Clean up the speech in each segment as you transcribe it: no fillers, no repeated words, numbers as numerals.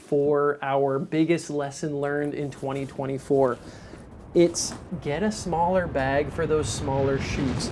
for our biggest lesson learned in 2024. It's get a smaller bag for those smaller shoots.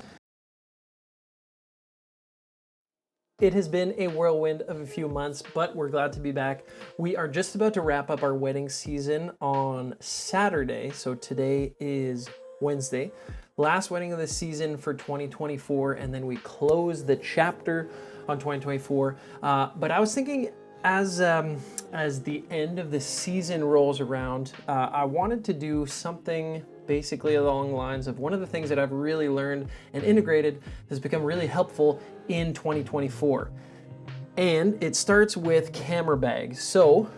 It has been a whirlwind of a few months, but we're glad to be back. We are just about to wrap up our wedding season on Saturday. So today is Wednesday. Last wedding of the season for 2024, and then we close the chapter on 2024. But I was thinking as the end of the season rolls around, I wanted to do something basically along the lines of one of the things that I've really learned and integrated has become really helpful in 2024. And it starts with camera bags. So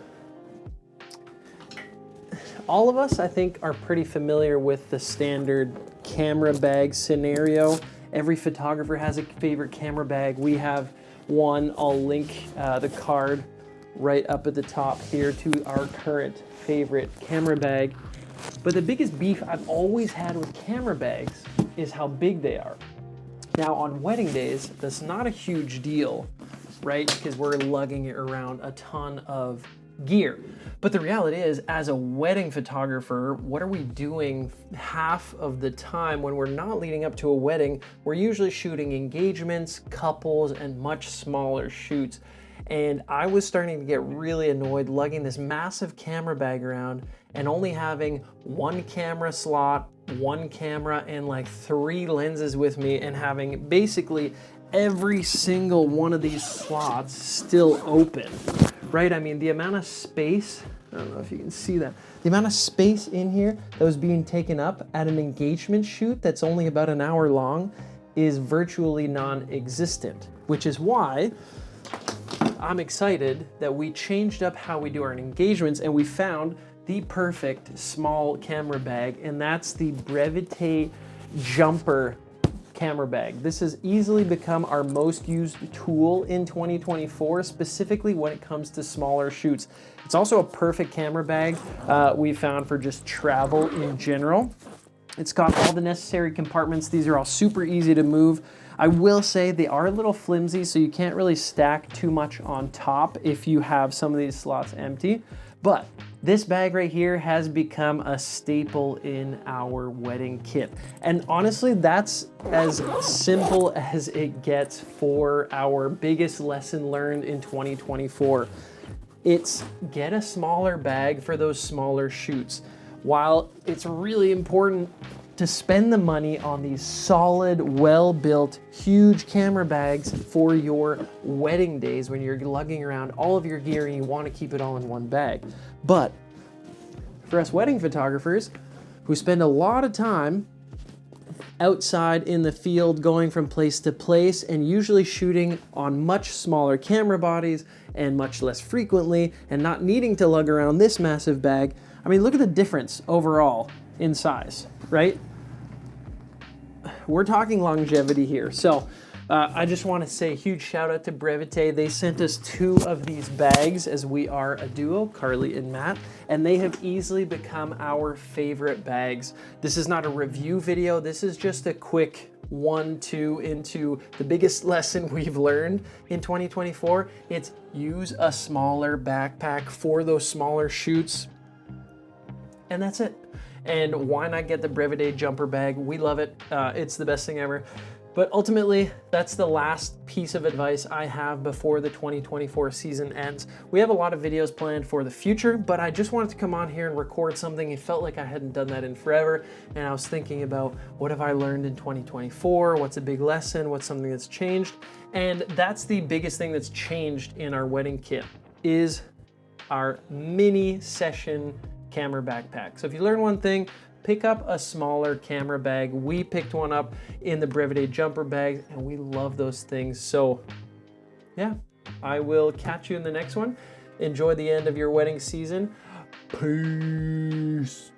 all of us, I think, are pretty familiar with the standard camera bag scenario. Every photographer has a favorite camera bag. We have one. I'll link the card right up at the top here to our current favorite camera bag. But the biggest beef I've always had with camera bags is how big they are. Now on wedding days, that's not a huge deal, right? Because we're lugging it around a ton of gear. But the reality is, as a wedding photographer, what are we doing half of the time when we're not leading up to a wedding? We're usually shooting engagements, couples, and much smaller shoots. And I was starting to get really annoyed lugging this massive camera bag around and only having one camera slot, one camera, and like 3 lenses with me, and having basically every single one of these slots still open, right? I mean, the amount of space, I don't know if you can see that, the amount of space in here that was being taken up at an engagement shoot that's only about an hour long is virtually non-existent, which is why I'm excited that we changed up how we do our engagements and we found the perfect small camera bag, and that's the Brevité Jumper camera bag. This has easily become our most used tool in 2024, specifically when it comes to smaller shoots. It's also a perfect camera bag we found for just travel in general. It's got all the necessary compartments. These are all super easy to move. I will say they are a little flimsy, so you can't really stack too much on top if you have some of these slots empty. But this bag right here has become a staple in our wedding kit. And honestly, that's as simple as it gets for our biggest lesson learned in 2024. It's get a smaller bag for those smaller shoots. While it's really important to spend the money on these solid, well-built, huge camera bags for your wedding days when you're lugging around all of your gear and you want to keep it all in one bag. But for us wedding photographers who spend a lot of time outside in the field going from place to place and usually shooting on much smaller camera bodies and much less frequently and not needing to lug around this massive bag, I mean, look at the difference overall in size, right? We're talking longevity here. So I just want to say a huge shout out to Brevité. They sent us 2 of these bags as we are a duo, Carly and Matt, and they have easily become our favorite bags. This is not a review video. This is just a quick 1-2 into the biggest lesson we've learned in 2024. It's use a smaller backpack for those smaller shoots. And that's it. And why not get the Brevité jumper bag? We love it. It's the best thing ever. But ultimately, that's the last piece of advice I have before the 2024 season ends. We have a lot of videos planned for the future, but I just wanted to come on here and record something. It felt like I hadn't done that in forever. And I was thinking about what have I learned in 2024? What's a big lesson? What's something that's changed? And that's the biggest thing that's changed in our wedding kit is our mini session camera backpack. So if you learn one thing, pick up a smaller camera bag. We picked one up in the Brevité jumper bag and we love those things. So yeah, I will catch you in the next one. Enjoy the end of your wedding season. Peace.